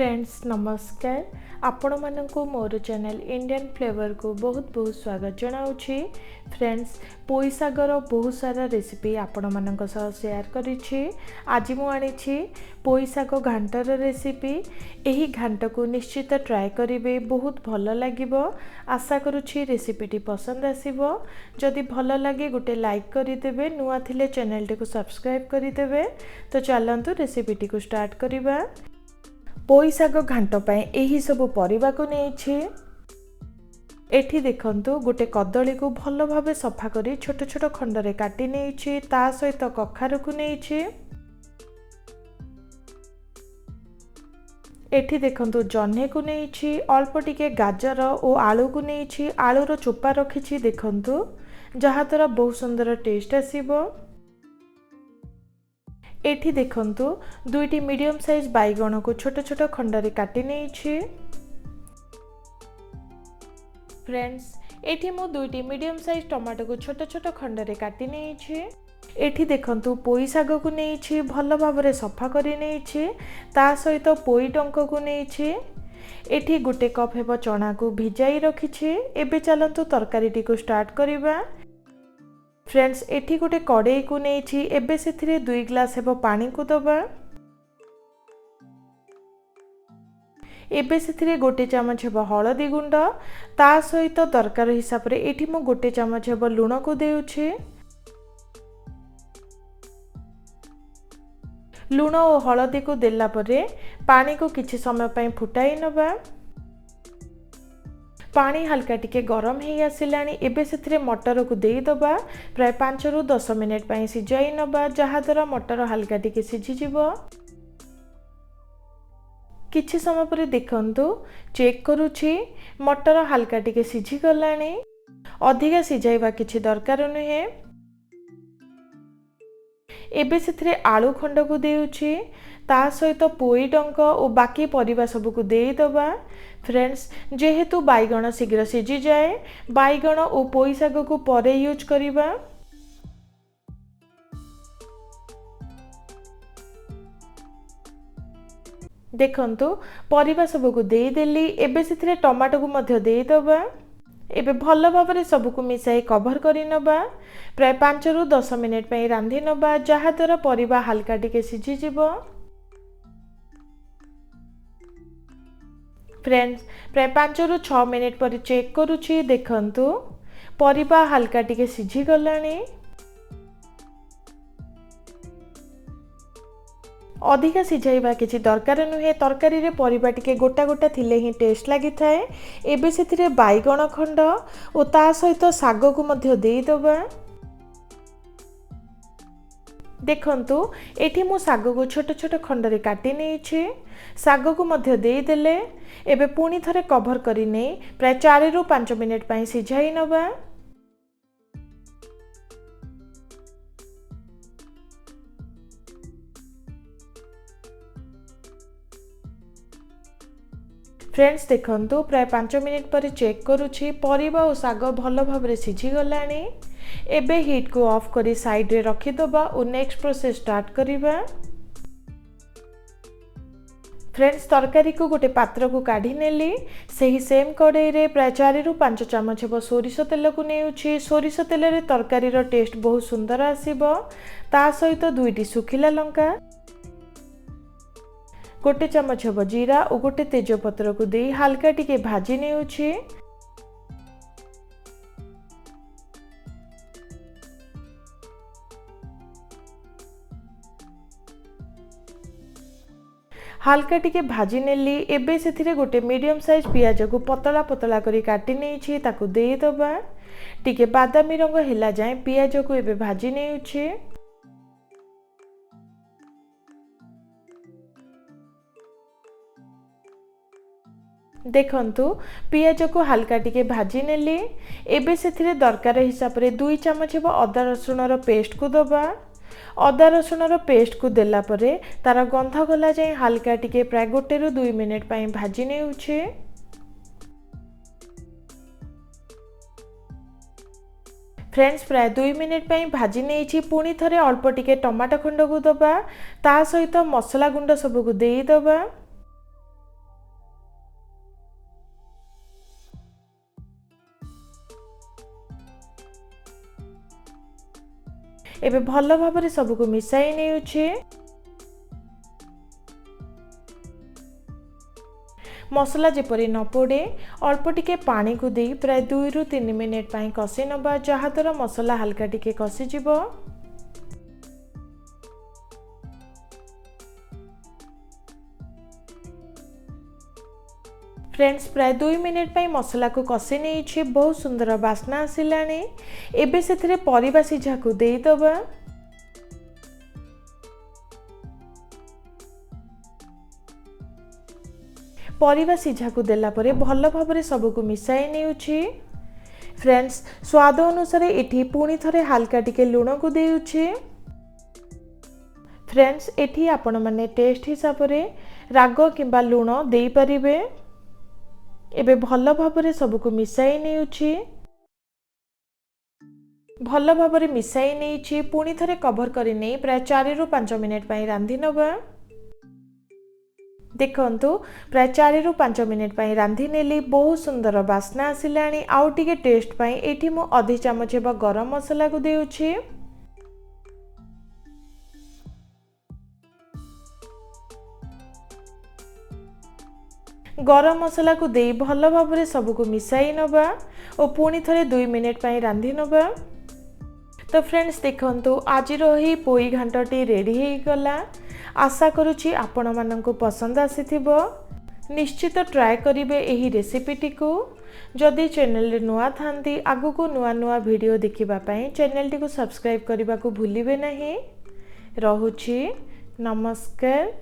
Friends नमस्कार आपण मानकु मोर channel Indian flavour को बहुत बहुत स्वागत जनाऊँगी। फ्रेंड्स पोई सागर बहुत सारा रेसिपी आपण मानक सह शेयर करिछि। आज मु आनिछि पोई साग घांटर रेसिपी। एही घांट को निश्चित ट्राए करिवे, बहुत भल लागिबो। आशा करुछि रेसिपीटी पसंद आसीबो। जदि भल लागे गोटे लाइक करिदेबे, नुआ थिले चैनल टी को सब्सक्राइब करिदेबे। तो चलंतु रेसिपीटी को स्टार्ट करिबा। पोई साग घांट पाए एही सब परिबा को नेछि। एठी देखंतु गोटे कदली को भल भाबे सफा करी छोट छोट खंड रे काटी नेछि। ता सहित कखारु को नेछि। एठी देखंतु जन्हे को नेछि, अल्प टिके गाजर और आलू को नेछि। आलू रो चोपा रखिछि देखंतु, जहा द्वारा बहुत सुंदर टेस्ट आसीबो। एठी देखंतु दुईटी मीडियम साइज बैगण को छोट छोट खंड रे काटी नेछि। फ्रेंड्स एठी मु दुईटी मीडियम साइज टमाटो को छोट छोट खंड रे काटी नेछि। एठी देखंतु पोई साग को नेछि, भल भाबरे सफा करी नेछि। ता सहित पोई डंक को नेछि। एठी गोटे कप हेबो चना को भिजाई रखिछि। एबे चलंतु तरकारीटी को स्टार्ट करिबा। फ्रेंड्स एठी गोटे कड़ाई को नेछि। एबे सेथिरे 2 ग्लास हेबो पानी को दबा। एबे सेथिरे गोटे चमच हेबो हळदी गुंड। ता सहित दरकार हिसाब रे एठी मु गोटे चमच हेबो लूण को देउछि। लूण और हळदी को देला परे पानी को किछि समय पय फुटाई नबा। पानी हल्का टिके गरम ही आसिलानी। एबे सेथिरे मटर को देई दबा। प्राय 5 रु 10 मिनिट पय सिजाई नबा, जहा द्वारा मटर हल्का टिके सिझी जिवो। किछि समय पर देखंतु चेक करूछि, मटर हल्का टिके सिझी गलानी। अधिका सिझाइबा किछि दरकार नहे। एबे सेथिरे आलू खंड को देउछि। ता सहित पोई डंक और बाकी परिबा सब को देई दबा। फ्रेंड्स जेहेतु बैगण शीघ्र सिझी जाए, बैगण और पोई साग को परे यूज करिबा। देखंतु परिबा सब को देई देली। एबे सेथिरे टमाटो को मध्य देई दबा। एबे भल भाबरे सब को मिसाई कवर करि नबा। प्राय 5 रु 10 मिनिट पय रांधी नबा, जहा द्वारा परिबा हल्का टिके सिझी जिवो। फ्रेंड्स प्राय 5 रु 6 मिनिट पर चेक करूछि। देखंतु परिबा हल्का टिके सिझी गलानी। अधिका सिझाइबा किछि दरकार नुहे। तरकारी रे परिबा टिके गोटा गोटा थिले ही टेस्ट लागि थाए। एबे सेथिरे बैगण खंड और ता सहित साग को मध्य देई दबा। देखंतु एठी मु साग को छोट छोट खंड रे काटी नेछि। साग को मध्य देई देले। एबे पुणी थरे कवर करी नै प्राय 4 रु 5 मिनिट पय सिझाई नबा। फ्रेंड्स देखंतु प्राय 5 मिनिट पर चेक करूछि, परिबा और साग भल भाबरे सिझी गलानी। एबे हीट को ऑफ करी साइड रे रखी दबा और नेक्स्ट प्रोसेस स्टार्ट करिबा। फ्रेंड्स तरकारी को गोटे पात्र को काढ़ी नेली। सही सेम कड़ाई रे प्राय 4 रु 5 चमच हेबो सोरिष तेल को नेउछि। सोरिष तेल रे तरकारी रो टेस्ट बहुत सुंदर आसीबो। ता सहित 2टी सुखिला लंका, गोटे चमच हेबो जीरा और गोटे तेजपत्र को देई हल्का टिके भाजी नेउछि। हल्का टिके भाजी नेली। एबे सेथिरे गोटे मीडियम साइज पियाज को पतला पतला करी काटी नेछि। ताकू देई दबा। टिके बादामी रंग हिला जाए पियाज को एबे भाजी नेउछि। देखंतु पियाज को हल्का टिके भाजी नेली। एबे सेथिरे दरकार हिसाब रे 2 चमच हेबो अदा रसुण रो पेस्ट को दबा। अदा रसुण रो पेस्ट को देला परे तार गंध गला जाए हल्का टिके प्राय 1 रु 2 मिनिट पय भाजी नेउछि। फ्रेंड्स प्राय 2 मिनिट पय भाजी नेछि। पुणी थरे अल्प टिके टमाटो खंड को दबा। ता सहित मसला गुंड सब को देई दबा। एबे भल भाबरे सबको मिसाई नेउछि। मसला जेपरी न पोड़े अल्प टिके पानी को दे प्राय 2 रु 3 मिनिट पाई कसी नबा जहा द्वारा मसला हल्का टिके कसी जिवो। फ्रेंड्स प्राय 2 मिनिट पाई मसला को कसी नहीं बहुत सुंदर बास्ना आसिलानी। एबे सेथिरे परिबा सिझा को देई दबा। परिबा सिझा को देला परे भल भाबरे सबको मिसाई नेउछि। फ्रेंड्स स्वाद अनुसार एठी पुणी थरे हल्का टिके लूण को देउछि। फ्रेंड्स एठी आपण माने टेस्ट हिसाब रे राग किंबा लूण देई परिबे। एबे भल भाबरे सबको मिसाई नेउछि। भल भाबरे मिसाई नेछि पुणी थरे कवर करि नै प्राय 4 रु 5 मिनिट पई रांधी नबा। देखंतु प्राय 4 रु 5 मिनिट पई रांधी नेली बहुत सुंदर बास्ना आसिलानी। आउ टिके टेस्ट पई एठी मु आधी चमच हेबा गरम मसला को देउछि। गरम मसला को दे भल भाबरे सबको मिसाई नबा और पुणी थरे 2 मिनिट पई रांधी नबा। तो फ्रेंड्स देखंतु आज रही पोई घांटटी रेडी हे गला। आशा करुछि आपण माननकु पसंद आसीथिबो। निश्चित ट्राए करिवे एही रेसिपीटी को। जदि चैनल रे नुआ थांती आगु को नुआ नुआ वीडियो देखिबा पई चैनल टी को सब्सक्राइब करबा को भूलिबे नहीं। रहुछि नमस्कार।